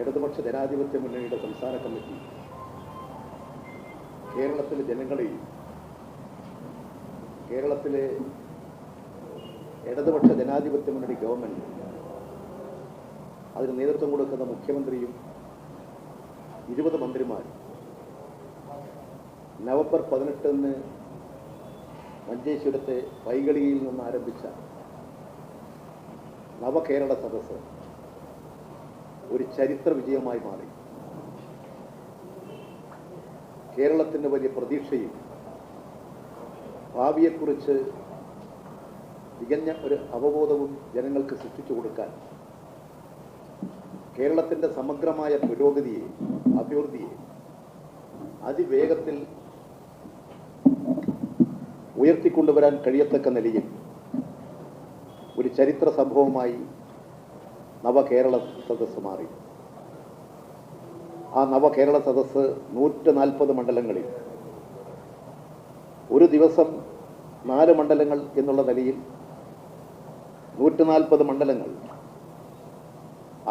ഇടതുപക്ഷ ജനാധിപത്യ മുന്നണിയുടെ സംസ്ഥാന കമ്മിറ്റി കേരളത്തിലെ ജനങ്ങളെയും കേരളത്തിലെ ഇടതുപക്ഷ ജനാധിപത്യ മുന്നണി ഗവൺമെൻറ് അതിന് നേതൃത്വം കൊടുക്കുന്ന മുഖ്യമന്ത്രിയും 20 മന്ത്രിമാരും നവംബർ 18 മഞ്ചേശ്വരത്തെ വൈകളിയിൽ നിന്ന് ആരംഭിച്ച നവകേരള സദസ്സ് ഒരു ചരിത്ര വിജയമായി മാറി. കേരളത്തിൻ്റെ വലിയ പ്രതീക്ഷയും ഭാവിയെക്കുറിച്ച് തികഞ്ഞ ഒരു അവബോധവും ജനങ്ങൾക്ക് സൃഷ്ടിച്ചു കൊടുക്കാൻ കേരളത്തിൻ്റെ സമഗ്രമായ പുരോഗതിയെ അഭിവൃദ്ധിയെ അതിവേഗത്തിൽ ഉയർത്തിക്കൊണ്ടുവരാൻ കഴിയത്തക്ക നിലയിൽ ഒരു ചരിത്ര സംഭവമായി നവകേരള സദസ്സ് മാറി. ആ നവകേരള സദസ്സ് 140 മണ്ഡലങ്ങളിൽ ഒരു ദിവസം 4 മണ്ഡലങ്ങൾ എന്നുള്ള നിലയിൽ 140 മണ്ഡലങ്ങൾ.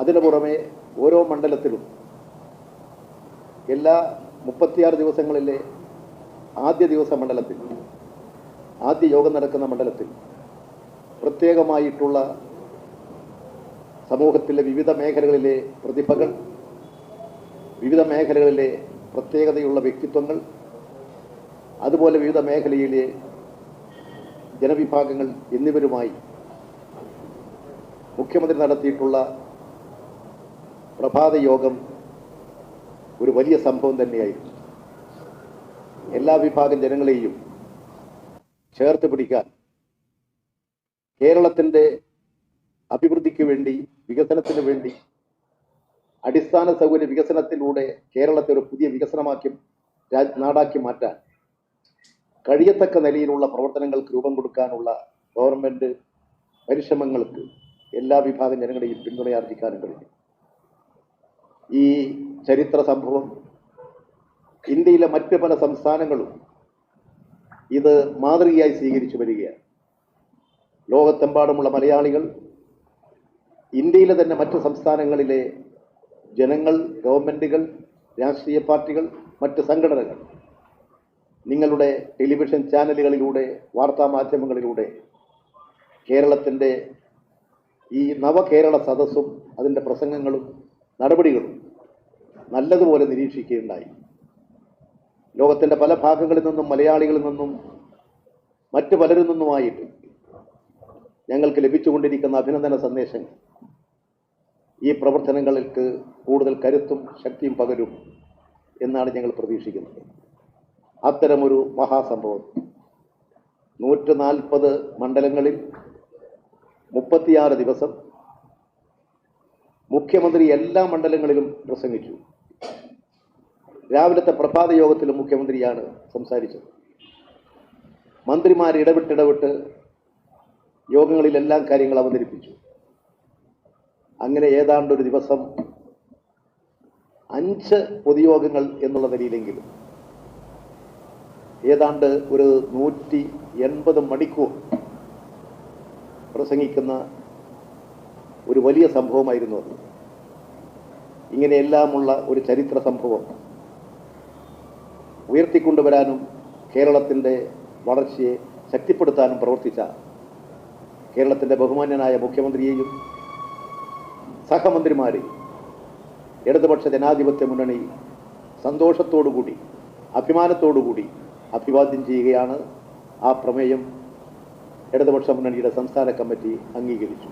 അതിനു പുറമെ ഓരോ മണ്ഡലത്തിലും എല്ലാ 36 ദിവസങ്ങളിലെ ആദ്യ ദിവസ മണ്ഡലത്തിൽ ആദ്യ യോഗം നടക്കുന്ന മണ്ഡലത്തിൽ പ്രത്യേകമായിട്ടുള്ള സമൂഹത്തിലെ വിവിധ മേഖലകളിലെ പ്രതിഭകൾ, വിവിധ മേഖലകളിലെ പ്രത്യേകതയുള്ള വ്യക്തിത്വങ്ങൾ, അതുപോലെ വിവിധ മേഖലയിലെ ജനവിഭാഗങ്ങൾ എന്നിവരുമായി മുഖ്യമന്ത്രി നടത്തിയിട്ടുള്ള പ്രഭാത യോഗം ഒരു വലിയ സംഭവം തന്നെയായിരുന്നു. എല്ലാ വിഭാഗം ജനങ്ങളെയും ചേർത്ത് പിടിക്കാൻ, കേരളത്തിൻ്റെ അഭിവൃദ്ധിക്ക് വേണ്ടി, വികസനത്തിന് വേണ്ടി, അടിസ്ഥാന സൗകര്യ വികസനത്തിലൂടെ കേരളത്തെ ഒരു പുതിയ വികസനമാക്കി നാടാക്കി മാറ്റാൻ കഴിയത്തക്ക നിലയിലുള്ള പ്രവർത്തനങ്ങൾക്ക് രൂപം കൊടുക്കാനുള്ള ഗവൺമെൻറ് പരിശ്രമങ്ങൾക്ക് എല്ലാ വിഭാഗം ജനങ്ങളെയും പിന്തുണയാർജിക്കാനും കഴിഞ്ഞു. ഈ ചരിത്ര സംഭവം ഇന്ത്യയിലെ മറ്റ് പല സംസ്ഥാനങ്ങളും ഇത് മാതൃകയായി സ്വീകരിച്ചു വരികയാണ്. ലോകത്തെമ്പാടുമുള്ള മലയാളികൾ, ഇന്ത്യയിലെ തന്നെ മറ്റ് സംസ്ഥാനങ്ങളിലെ ജനങ്ങൾ, ഗവൺമെൻറ്റുകൾ, രാഷ്ട്രീയ പാർട്ടികൾ, മറ്റ് സംഘടനകൾ നിങ്ങളുടെ ടെലിവിഷൻ ചാനലുകളിലൂടെ, വാർത്താ മാധ്യമങ്ങളിലൂടെ കേരളത്തിൻ്റെ ഈ നവകേരള സദസ്സും അതിൻ്റെ പ്രസംഗങ്ങളും നടപടികളും നല്ലതുപോലെ നിരീക്ഷിക്കുകയുണ്ടായി. ലോകത്തിൻ്റെ പല ഭാഗങ്ങളിൽ നിന്നും, മലയാളികളിൽ നിന്നും, മറ്റു പലരിൽ നിന്നുമായിട്ട് ഞങ്ങൾക്ക് ലഭിച്ചുകൊണ്ടിരിക്കുന്ന അഭിനന്ദന സന്ദേശങ്ങൾ ഈ പ്രവർത്തനങ്ങൾക്ക് കൂടുതൽ കരുത്തും ശക്തിയും പകരും എന്നാണ് ഞങ്ങൾ പ്രതീക്ഷിക്കുന്നത്. അത്തരമൊരു മഹാസംഭവം 140 മണ്ഡലങ്ങളിൽ 36 ദിവസം മുഖ്യമന്ത്രി എല്ലാ മണ്ഡലങ്ങളിലും പ്രസംഗിച്ചു. രാവിലത്തെ പ്രഭാത യോഗത്തിലും മുഖ്യമന്ത്രിയാണ് സംസാരിച്ചത്. മന്ത്രിമാർ ഇടവിട്ട് യോഗങ്ങളിലെല്ലാം കാര്യങ്ങൾ അവതരിപ്പിച്ചു. അങ്ങനെ ഏതാണ്ട് ഒരു ദിവസം 5 പൊതുയോഗങ്ങൾ എന്നുള്ള നിലയിലെങ്കിലും ഏതാണ്ട് ഒരു 180 മണിക്കൂർ പ്രസംഗിക്കുന്ന ഒരു വലിയ സംഭവമായിരുന്നു അത്. ഇങ്ങനെയെല്ലാമുള്ള ഒരു ചരിത്ര സംഭവം ഉയർത്തിക്കൊണ്ടുവരാനും കേരളത്തിൻ്റെ വളർച്ചയെ ശക്തിപ്പെടുത്താനും പ്രവർത്തിച്ച കേരളത്തിൻ്റെ ബഹുമാന്യനായ മുഖ്യമന്ത്രിയെയും സഹമന്ത്രിമാരെയും ഇടതുപക്ഷ ജനാധിപത്യ മുന്നണി സന്തോഷത്തോടുകൂടി, അഭിമാനത്തോടുകൂടി അഭിവാദ്യം ചെയ്യുകയാണ്. ആ പ്രമേയം ഇടതുപക്ഷ മുന്നണിയുടെ സംസ്ഥാന കമ്മിറ്റി അംഗീകരിച്ചു.